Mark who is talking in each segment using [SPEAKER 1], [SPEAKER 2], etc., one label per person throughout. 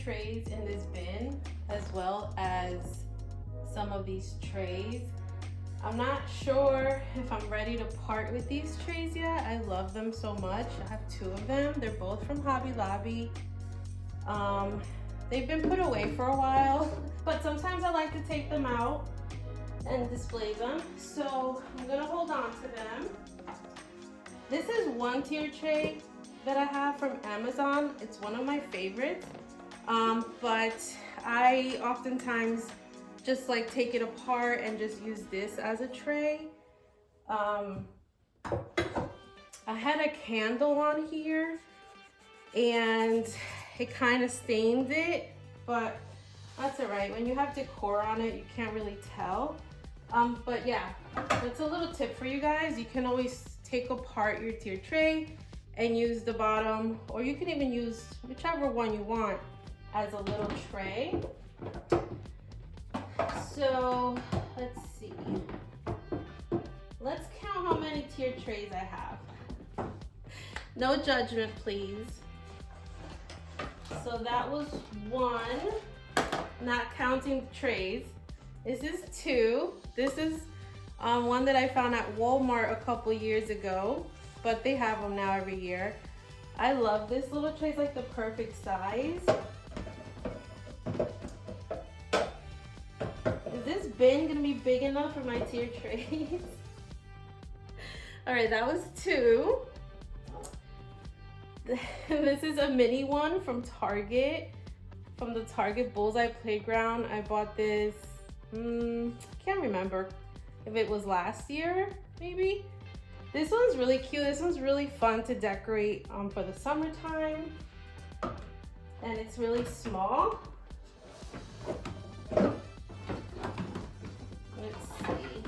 [SPEAKER 1] Trays in this bin, as well as some of these trays. I'm not sure if I'm ready to part with these trays yet. I love them so much. I have two of them. They're both from Hobby Lobby. They've been put away for a while, but sometimes I like to take them out and display them. So I'm gonna hold on to them. This is one tier tray that I have from Amazon. It's one of my favorites. But I oftentimes just like take it apart and just use this as a tray. I had a candle on here and it kind of stained it, but that's all right. When you have decor on it, you can't really tell. But yeah, that's a little tip for you guys. You can always take apart your tier tray and use the bottom, or you can even use whichever one you want as a little tray. So let's see. Let's count how many tier trays I have. No judgment, please. So that was one, not counting trays. This is two. This is one that I found at Walmart a couple years ago, but they have them now every year. I love this little tray. It's like the perfect size. Is this bin gonna be big enough for my tier trays? All right, that was two. This is a mini one from Target, from the Target Bullseye Playground. I bought this, can't remember if it was last year, maybe. This one's really cute. This one's really fun to decorate for the summertime. And it's really small. Let's see.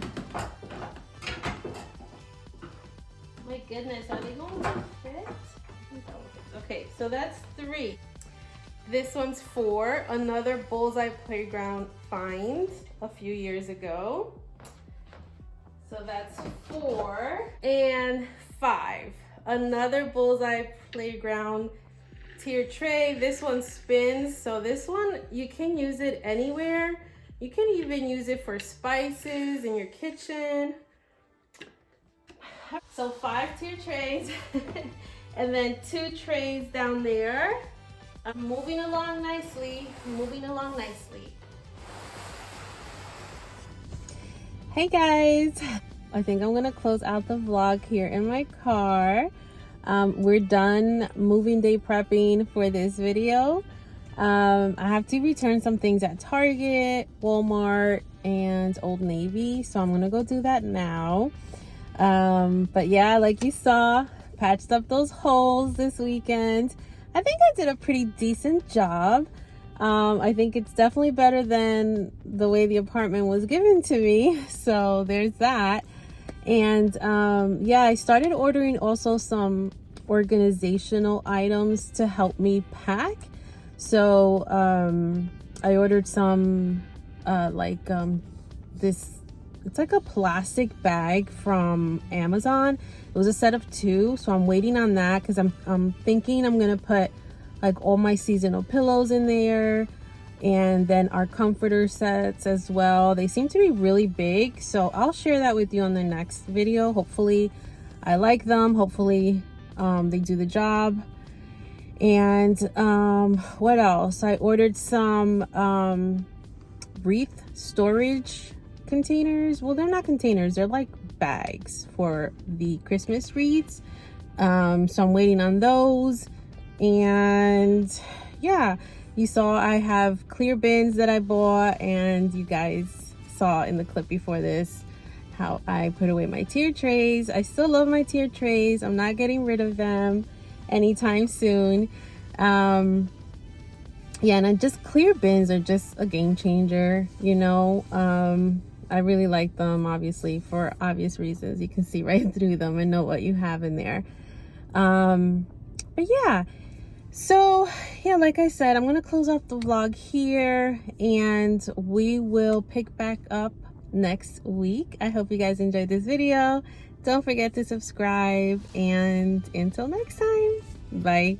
[SPEAKER 1] My goodness, are they going to fit? Okay, so that's three. This one's four. Another Bullseye Playground find a few years ago. So that's four. And five. Another Bullseye Playground tier tray. This one spins, so this one you can use it anywhere. You can even use it for spices in your kitchen. So 5 tier trays and then 2 trays down there. I'm moving along nicely, moving along nicely. Hey guys, I think I'm gonna close out the vlog here in my car. We're done moving day prepping for this video. I have to return some things at Target, Walmart, and Old Navy, so I'm gonna go do that now. But yeah, like you saw, patched up those holes this weekend. I think I did a pretty decent job. I think it's definitely better than the way the apartment was given to me. So there's that. And yeah, I started ordering also some organizational items to help me pack. So I ordered some this, it's like a plastic bag from Amazon. It was a set of 2, so I'm waiting on that because I'm thinking I'm gonna put like all my seasonal pillows in there, and then our comforter sets as well. They seem to be really big, so I'll share that with you on the next video. Hopefully I like them. Hopefully they do the job. And what else? I ordered some wreath storage containers. Well, they're not containers, they're like bags for the Christmas wreaths. So I'm waiting on those. And yeah, you saw I have clear bins that I bought, and you guys saw in the clip before this how I put away my tier trays. I still love my tier trays. I'm not getting rid of them anytime soon. Yeah, and just clear bins are just a game changer, you know. I really like them, obviously, for obvious reasons. You can see right through them and know what you have in there. But yeah, so yeah, like I said, I'm gonna close out the vlog here, and we will pick back up next week. I hope you guys enjoyed this video. Don't forget to subscribe, and until next time, bye.